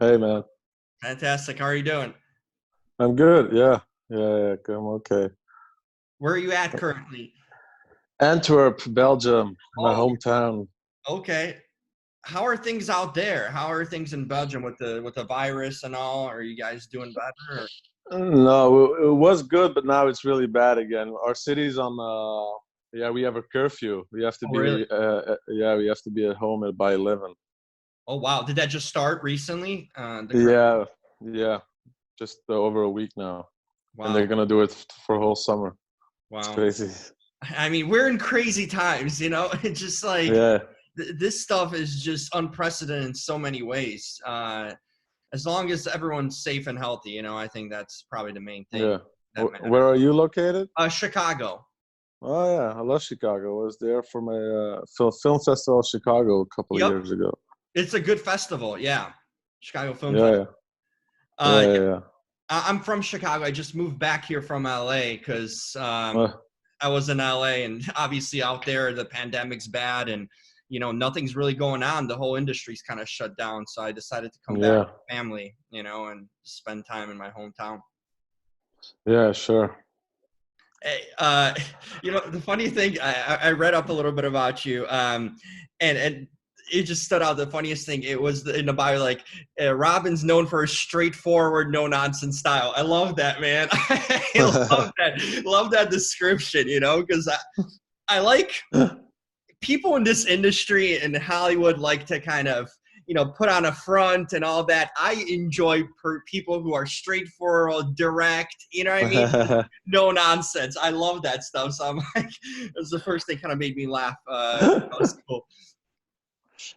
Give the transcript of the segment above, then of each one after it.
Hey man, Fantastic. How are you doing? I'm good. Yeah, I'm okay. Where are you at currently? Antwerp, Belgium, my Oh, hometown. okay. How are things out there? How are things in Belgium with the virus and all? Are you guys doing better? No, it was good, but now it's really bad again. Our city's on. Yeah, we have a curfew. We have to Oh, really? be. Yeah, we have to be at home by 11. Oh, wow. Did that just start recently? The curfew? Yeah, yeah, just over a week now, and Wow. they're gonna do it for whole summer. It's Wow. crazy. I mean, we're in crazy times, you know? It's just like Yeah, this stuff is just unprecedented in so many ways. As long as everyone's safe and healthy, I think that's probably the main thing yeah. that Where matters. are you located? Chicago. Oh yeah, I love Chicago. I was there for my film festival of Chicago a couple of Yep. years ago. It's a good festival, yeah. Chicago Film Yeah, Festival. yeah, Uh, yeah, yeah, yeah. I'm from Chicago. I just moved back here from LA because Uh, I was in LA, and obviously out there the pandemic's bad, and nothing's really going on. The whole industry's kind of shut down. So I decided to come back yeah, with family, and spend time in my hometown. yeah, sure. Hey, the funny thing, I read up a little bit about you, and it just stood out. The funniest thing, it was in the bio, like Robin's known for a straightforward, no nonsense style. I love that, man. I love that description. Because I like people in this industry and Hollywood like to kind of put on a front and all that. I enjoy people who are straightforward, direct. You know what I mean? No nonsense. I love that stuff. So I'm like, that's the first thing kind of made me laugh. That was cool.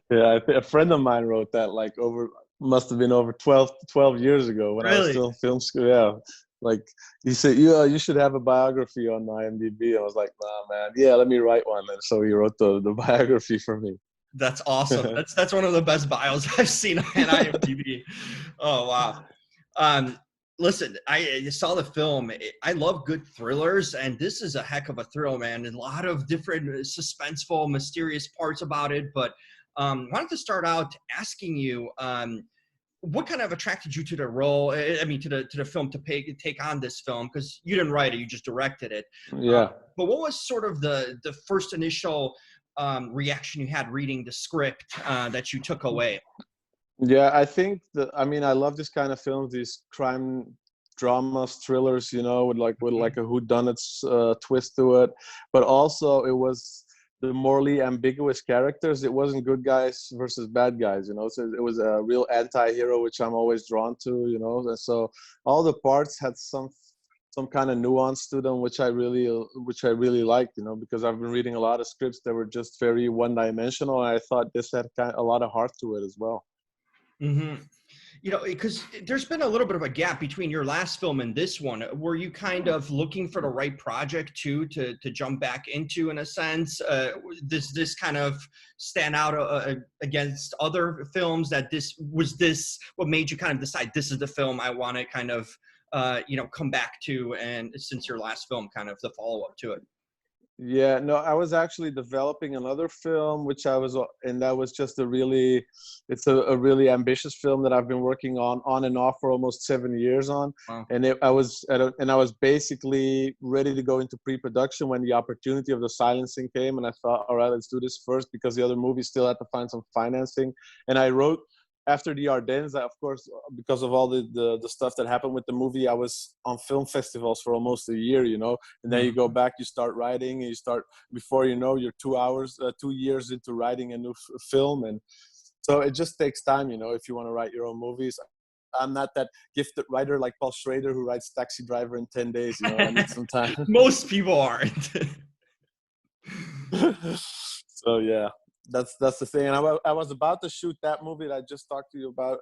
Yeah, a friend of mine wrote that like over must have been over 12 years ago when I was Really? still in film school. Yeah, like he said, you should have a biography on IMDb. I was like, nah, man. Yeah, let me write one. And so he wrote the biography for me. That's awesome. That's one of the best bios I've seen on IMDb. Oh wow. Um, Listen, I saw the film. I love good thrillers, and this is a heck of a thrill, man. There's a lot of different suspenseful, mysterious parts about it. But wanted to start out asking you, what kind of attracted you to the role? I mean, to the film to take on this film because you didn't write it, you just directed it. Uh, Yeah. but what was sort of the first initial reaction you had reading the script that you took away? Yeah, I think that I mean I love this kind of films, these crime dramas, thrillers, with like a whodunits twist to it. But also it was the morally ambiguous characters. It wasn't good guys versus bad guys, So it was a real anti-hero, which I'm always drawn to, And so all the parts had some kind of nuance to them, which I really liked, because I've been reading a lot of scripts that were just very one-dimensional, and I thought this had a lot of heart to it as well. Hmm. Because there's been a little bit of a gap between your last film and this one. Were you kind of looking for the right project too to jump back into, in a sense? Does this kind of stand out against other films? This what made you kind of decide this is the film I want to kind of come back to, and since your last film, kind of the follow up to it? Yeah, no, I was actually developing another film, and that was just it's a really ambitious film that I've been working on and off for almost 7 years on. Wow. And I was basically ready to go into pre-production when the opportunity of the silencing came. And I thought, all right, let's do this first because the other movie still had to find some financing. And I wrote after the Ardennes, of course, because of all the stuff that happened with the movie, I was on film festivals for almost a year, and then you go back, you start writing, and before you know, you're 2 years into writing a new film. And so it just takes time, if you want to write your own movies. I'm not that gifted writer like Paul Schrader who writes Taxi Driver in 10 days, I need some time. Most people aren't. So yeah, that's the thing. And I was about to shoot that movie that I just talked to you about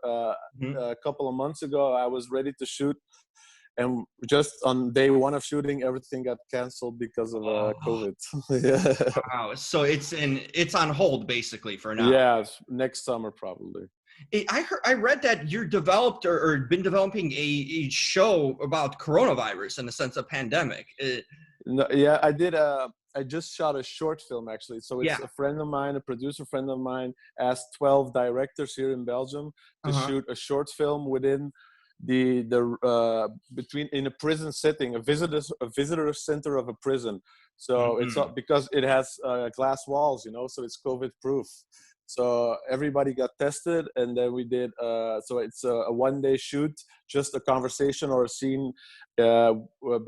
Mhm. a couple of months ago. I was ready to shoot, and just on day one of shooting, everything got canceled because of Oh. COVID. Yeah, Wow. So it's on hold basically for now. yeah, next summer probably. I read that you're developed or been developing a show about coronavirus in the sense of pandemic. No, yeah, I did. I just shot a short film actually. So it's Yeah. a friend of mine, a producer friend of mine, asked 12 directors here in Belgium to Uh-huh. shoot a short film within the between in a prison setting, a visitor center of a prison. So it's Mhm. not because it has glass walls, so it's COVID proof. So everybody got tested, and then we did. So it's a 1 day shoot, just a conversation or a scene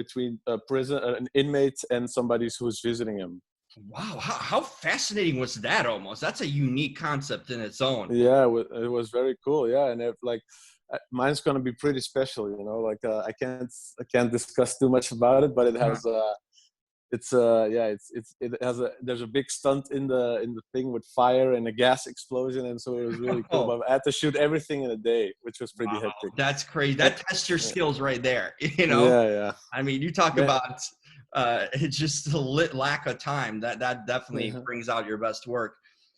between a prison, an inmate, and somebody who's visiting him. Wow, how fascinating was that? Almost, that's a unique concept in its own. Yeah, it was very cool. Yeah, and mine's gonna be pretty special. Like I can't discuss too much about it, but it Uh-huh. has yeah, it has there's a big stunt in the thing with fire and a gas explosion, and so it was really cool. Oh, But I had to shoot everything in a day, which was pretty wow, hectic. that's crazy. And, That tests your skills right there. You know, yeah, yeah. I mean, you talk Man, about it's just the lack of time. That definitely yeah. brings out your best work.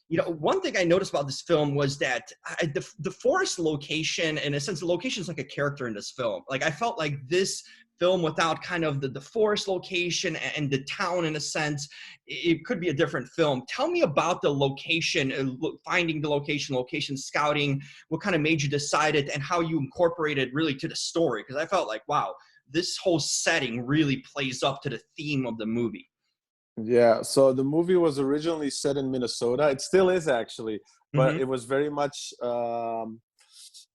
You know, one thing I noticed about this film was that the forest location, in a sense, the location is like a character in this film. Like I felt like this film without kind of the forest location and the town in a sense, it could be a different film. Tell me about the location, finding the location scouting, what kind of made you decide it, and how you incorporated really to the story. Because I felt like, wow, this whole setting really plays up to the theme of the movie. Yeah, so the movie was originally set in Minnesota. It still is actually, but Hmm. it was very much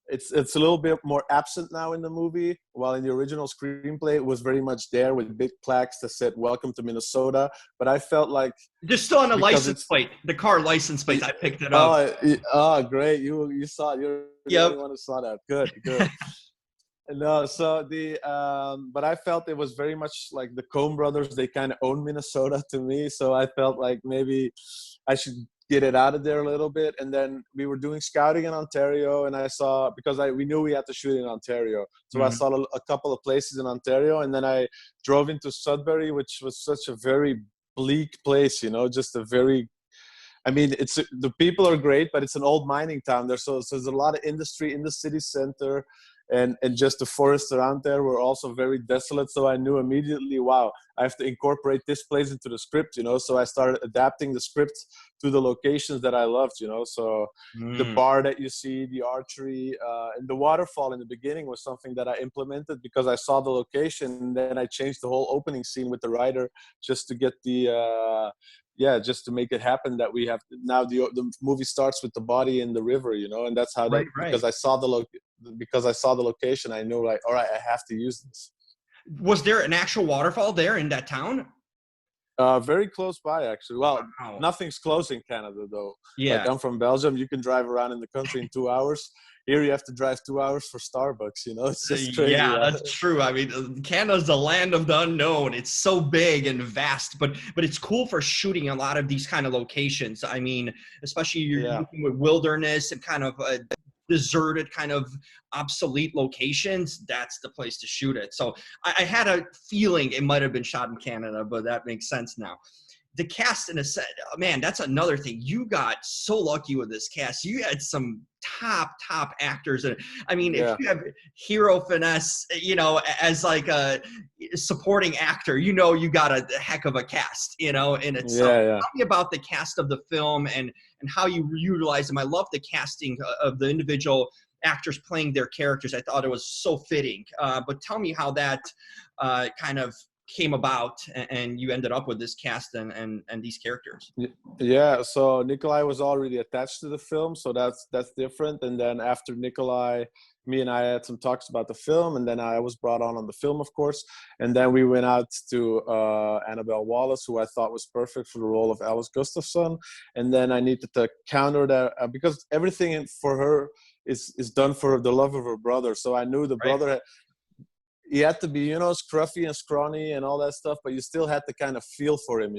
it's a little bit more absent now in the movie. While in the original screenplay, it was very much there with big plaques that said "Welcome to Minnesota." But I felt like Just still on the because license it's plate, the car license plates, I picked it up. oh great, you saw it. You're the only Yep. one who saw that. Good, good. No, so but I felt it was very much like the Coen brothers. They kind of own Minnesota to me, so I felt like maybe I should get it out of there a little bit. And then we were doing scouting in Ontario, and I saw because we knew we had to shoot in Ontario, so I Mhm. saw a couple of places in Ontario, and then I drove into Sudbury, which was such a very bleak place. Just a very I mean, the people are great, but it's an old mining town there. So there's a lot of industry in the city center, and just the forests around there were also very desolate. So I knew immediately, wow, I have to incorporate this place into the script. So I started adapting the script to the locations that I loved. So the Mm. bar that you see, the archery, and the waterfall in the beginning was something that I implemented because I saw the location. And then I changed the whole opening scene with the writer just to get just to make it happen that we have now the movie starts with the body in the river, and that's how that Right, right. because I saw the location, I know, like, all right, I have to use this. Was there an actual waterfall there in that town? Very close by, actually. Well, Wow. nothing's close in Canada though. Like, Yeah. I'm from Belgium. You can drive around in the country in 2 hours. Here you have to drive 2 hours for Starbucks. It's just crazy. Yeah, that's true. I mean, Canada's the land of the unknown. It's so big and vast, but it's cool for shooting a lot of these kind of locations. I mean, especially you're Yeah. looking with wilderness and kind of deserted, kind of obsolete locations. That's the place to shoot it. So I had a feeling it might have been shot in Canada, but that makes sense now. The cast in a set, man, that's another thing. You got so lucky with this cast. You had some top actors. And I mean, if Yeah. you have Hero Finesse, as like a supporting actor, you got a heck of a cast, in itself. Yeah. Yeah. Tell me about the cast of the film and how you utilize them. I love the casting of the individual actors playing their characters. I thought it was so fitting. But tell me how that kind of came about and you ended up with this cast and these characters. Yeah, so Nikolaj was already attached to the film, so that's different. And then after Nikolaj, me and I had some talks about the film, and then I was brought on the film, of course. And then we went out to Annabelle Wallace, who I thought was perfect for the role of Alice Gustafson. And then I needed to counter that because everything for her is done for the love of her brother. So I knew the Right. brother he had to be, scruffy and scrawny and all that stuff, but you still had to kind of feel for him.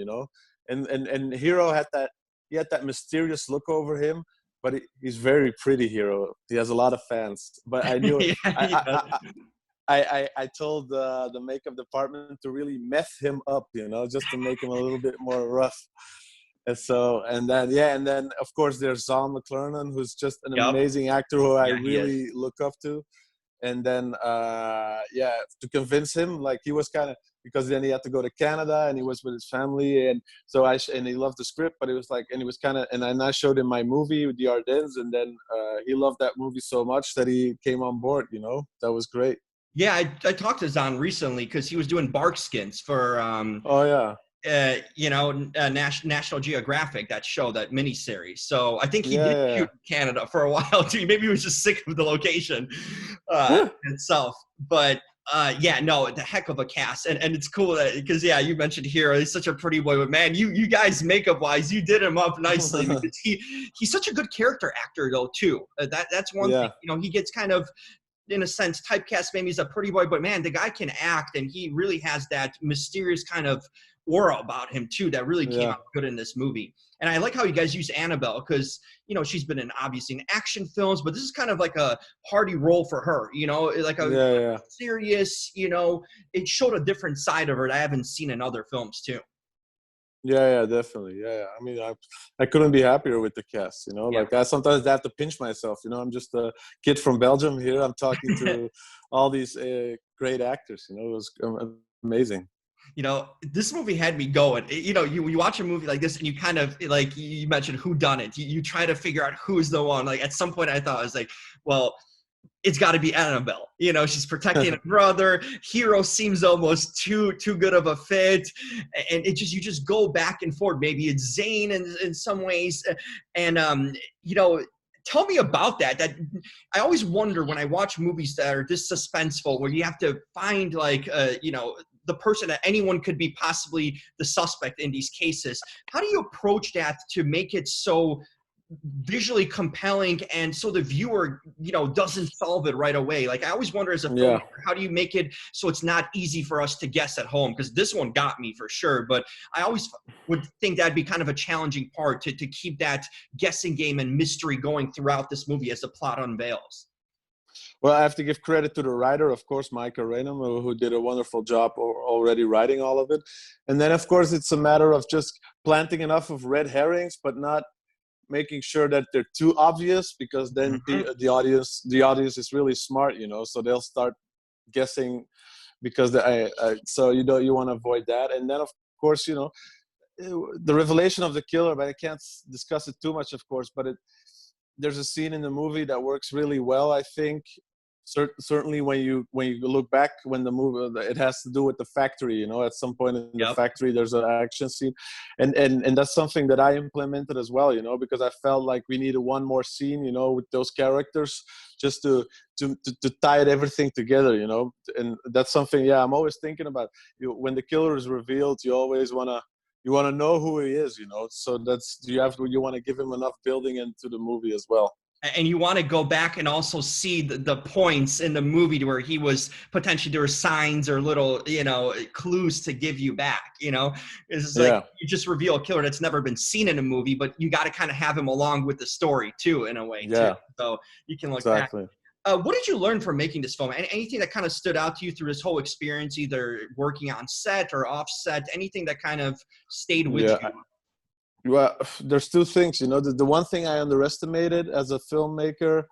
And Hero had that mysterious look over him, but he's very pretty. Hero, he has a lot of fans. But I knew Yeah, he does. I told the makeup department to really meth him up, just to make him a little bit more rough. And then of course there's Zahn McClernand, who's just an Yep. amazing actor who I Yeah, he is. really look up to. And then yeah, to convince him, like he was kind of, because then he had to go to Canada and he was with his family, and so and he loved the script, but it was like, and he was kind of, and then I showed him my movie with the Ardennes, and then he loved that movie so much that he came on board. You know, that was great. Yeah, I talked to Zahn recently because he was doing bark skins for Oh yeah. National Geographic, that show, that miniseries. So I think he Yeah, did yeah, shoot in Canada for a while too. Maybe he was just sick of the location yeah. itself. But yeah, no, the heck of a cast, and it's cool because yeah, you mentioned Hero. He's such a pretty boy, but man, you guys makeup wise, you did him up nicely because he's such a good character actor though too. That's one thing. Yeah, You know, he gets kind of, in a sense, typecast maybe as a pretty boy, but man, the guy can act, and he really has that mysterious kind of aura about him too that really came yeah, out good in this movie. And I like how you guys use Annabelle because, you know, she's been in obviously in action films, but this is kind of like a hearty role for her, you know, like a yeah, yeah. serious, you know, it showed a different side of her that I haven't seen in other films too. Yeah, yeah, definitely. Yeah, yeah. I mean, I couldn't be happier with the cast. You know, Yeah. like I sometimes have to pinch myself. You know, I'm just a kid from Belgium here. I'm talking to all these great actors. You know, it was amazing. You know, this movie had me going. You know, you watch a movie like this and you kind of, like you mentioned, who done it. You try to figure out who's the one. Like at some point I thought, I was like, well, it's got to be Annabelle. You know, she's protecting her brother. Hero seems almost too good of a fit, and it just, you just go back and forth. Maybe it's Zane in some ways, and you know. Tell me about that. That I always wonder when I watch movies that are this suspenseful, where you have to find like, you know, the person that anyone could be possibly the suspect in these cases. How do you approach that to make it so visually compelling and so the viewer, you know, doesn't solve it right away? Like I always wonder as a Yeah. filmmaker, how do you make it so it's not easy for us to guess at home? Because this one got me for sure, but I always would think that'd be kind of a challenging part to keep that guessing game and mystery going throughout this movie as the plot unveils. Well, I have to give credit to the writer, of course, Micah Raynham, who did a wonderful job already writing all of it. And then, of course, it's a matter of just planting enough of red herrings, but not making sure that they're too obvious, because then Mhm. the audience is really smart, you know, so they'll start guessing because so you know, you want to avoid that. And then, of course, you know, the revelation of the killer, but I can't discuss it too much, of course, but there's a scene in the movie that works really well, I think. Certainly when you look back, when the movie, it has to do with the factory, you know, at some point in the Yep. factory there's an action scene, and that's something that I implemented as well, you know, because I felt like we needed one more scene, you know, with those characters, just to tie everything together, you know. And that's something, yeah, I'm always thinking about. When the killer is revealed, you always want to know who he is, you know. So that's, you want to give him enough building into the movie as well. And you want to go back and also see the points in the movie to where he was potentially, there were signs or little, you know, clues to give you back, you know. It's like Yeah, you just reveal a killer that's never been seen in a movie, but you got to kind of have him along with the story too, in a way too, yeah, so you can look back. exactly. What did you learn from making this film? Anything that kind of stood out to you through this whole experience, either working on set or off set, anything that kind of stayed with Yeah. you? Well, there's two things, you know. The one thing I underestimated as a filmmaker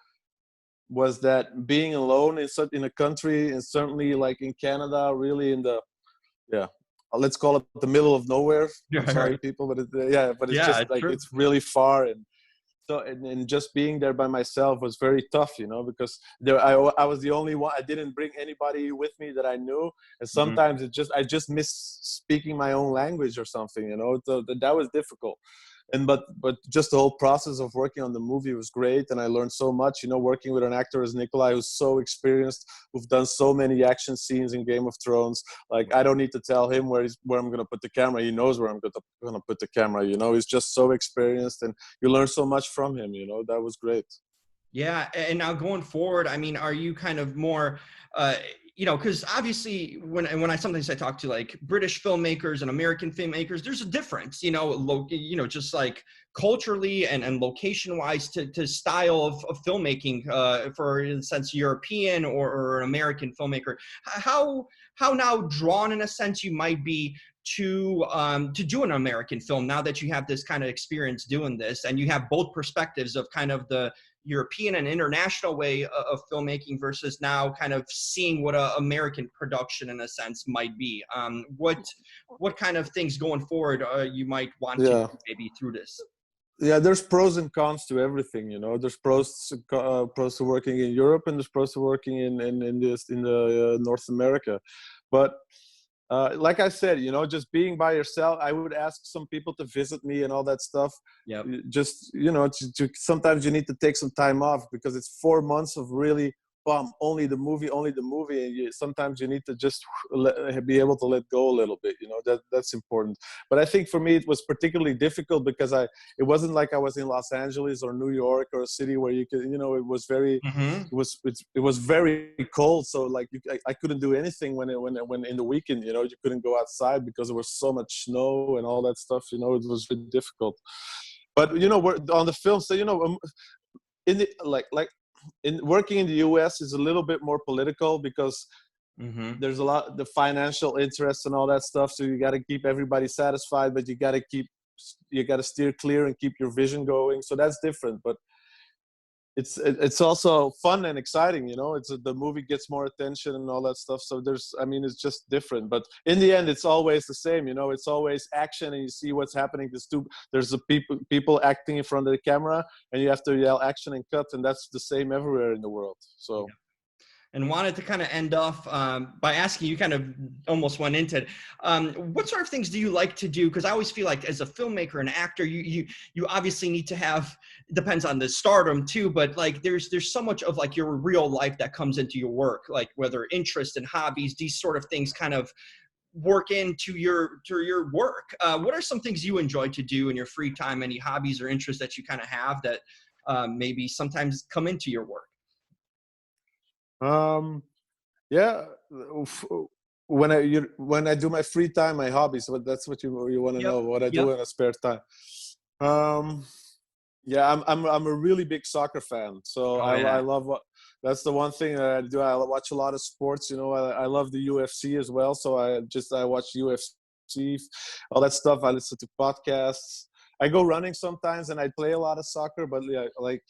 was that being alone in a country, and certainly like in Canada, really in the, yeah, let's call it the middle of nowhere. I'm sorry, Right. people, but yeah, but it's Yeah, just it's like, true. it's really far. And so, and just being there by myself was very tough, you know, because I was the only one. I didn't bring anybody with me that I knew, and Mhm. sometimes I just miss speaking my own language or something, you know. So that was difficult. And but just the whole process of working on the movie was great, and I learned so much, you know, working with an actor as Nikolaj, who's so experienced, who've done so many action scenes in Game of Thrones. Like, I don't need to tell him where I'm going to put the camera. He knows where I'm going to put the camera, you know. He's just so experienced, and you learn so much from him, you know. That was great. Yeah, and now going forward, I mean, are you kind of more, uh, you know, because obviously when I sometimes I talk to like British filmmakers and American filmmakers, there's a difference, you know, you know, just like culturally and location wise to style of filmmaking, for in a sense European or an American filmmaker. How now drawn in a sense you might be to do an American film now that you have this kind of experience doing this and you have both perspectives of kind of the European and international way of filmmaking versus now kind of seeing what a American production in a sense might be. What kind of things going forward you might want to Yeah. do maybe through this? Yeah, there's pros and cons to everything, you know. There's pros to working in Europe, and there's pros to working in the North America. But like I said, you know, just being by yourself, I would ask some people to visit me and all that stuff. Yep. Just, you know, sometimes you need to take some time off because it's 4 months of really only the movie, and sometimes you need to just be able to let go a little bit, you know. That's important. But I think for me it was particularly difficult because it wasn't like I was in Los Angeles or New York or a city where you could, you know, it was very it was very cold, so like I couldn't do anything when in the weekend, you know. You couldn't go outside because there was so much snow and all that stuff, you know. It was really difficult. But you know, we're on the film, so you know, in the in working in the US is a little bit more political because there's a lot the financial interests and all that stuff. So you got to keep everybody satisfied, but you got to steer clear and keep your vision going. So that's different, but it's also fun and exciting, you know. The movie gets more attention and all that stuff. So it's just different. But in the end, it's always the same, you know. It's always action, and you see what's happening. There's the people acting in front of the camera, and you have to yell action and cut, and that's the same everywhere in the world. So. Yeah. And wanted to kind of end off by asking you, kind of almost went into it. What sort of things do you like to do? Because I always feel like as a filmmaker and actor, you obviously need to have, depends on the stardom too, but like there's so much of like your real life that comes into your work, like whether interest and hobbies, these sort of things kind of work into your work. What are some things you enjoy to do in your free time? Any hobbies or interests that you kind of have that maybe sometimes come into your work? Yeah, when I do my free time, my hobbies, but that's what you want to know, what I do in a spare time. Yeah, I'm a really big soccer fan, so I love that's the one thing that I do. I watch a lot of sports, you know. I love the UFC as well, so I watch UFC, all that stuff. I listen to podcasts. I go running sometimes, and I play a lot of soccer. But yeah, like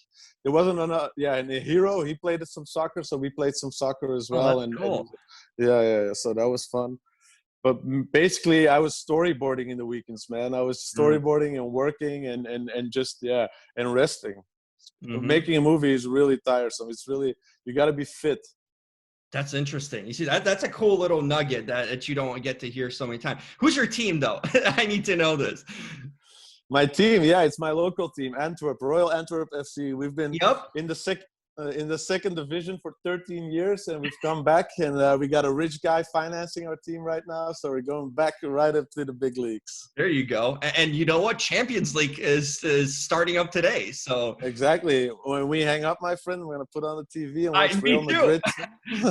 there wasn't enough. Yeah, and the Hero, he played some soccer, so we played some soccer as well. That's cool. Yeah. So that was fun. But basically, I was storyboarding in the weekends, man. I was storyboarding and working and just and resting. Making a movie is really tiresome. It's really, you got to be fit. That's interesting. You see, that's a cool little nugget that you don't get to hear so many times. Who's your team, though? I need to know this. My team, it's my local team, Antwerp, Royal Antwerp FC. We've been in the second division for 13 years, and we've come back, and we got a rich guy financing our team right now, so we're going back right up to the big leagues. There you go. And you know what? Champions League is starting up today. So exactly. When we hang up, my friend, we're gonna put on the TV and watch Real Madrid.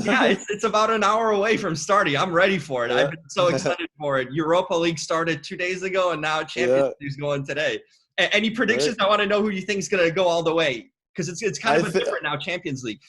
Yeah, it's about an hour away from starting. I'm ready for it. I've been so excited for it. Europa League started 2 days ago, and now Champions League's going today. Any predictions? I want to know who you think is going to go all the way. Because it's kind of different now, Champions League.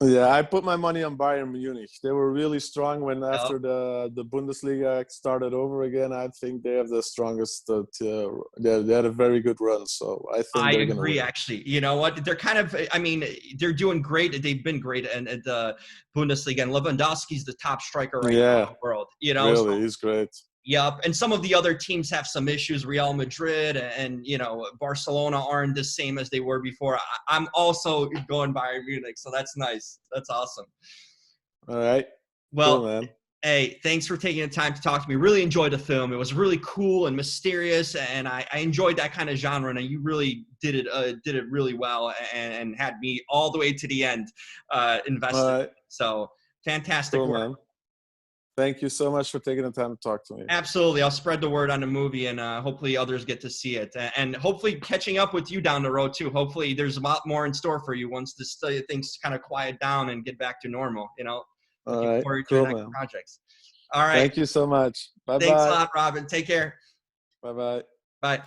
Yeah, I put my money on Bayern Munich. They were really strong after the Bundesliga started over again. I think they have the strongest. They had a very good run, so I think I they're going to agree. win. Actually, you know what? They're kind of. I mean, they're doing great. They've been great at the Bundesliga, and Lewandowski's the top striker right now in the world. You know, really, he's great. Yep, and some of the other teams have some issues. Real Madrid and Barcelona aren't the same as they were before. I'm also going Bayern Munich, so that's nice. That's awesome. All right. Well, cool, man. Hey, thanks for taking the time to talk to me. Really enjoyed the film. It was really cool and mysterious, and I enjoyed that kind of genre. And you really did it really well, and had me all the way to the end invested. So fantastic work. Man. Thank you so much for taking the time to talk to me. Absolutely. I'll spread the word on the movie, and hopefully others get to see it. And hopefully catching up with you down the road, too. Hopefully there's a lot more in store for you once things kind of quiet down and get back to normal, you know. Looking forward to your next projects. All right. Thank you so much. Bye-bye. Thanks a lot, Robin. Take care. Bye-bye. Bye.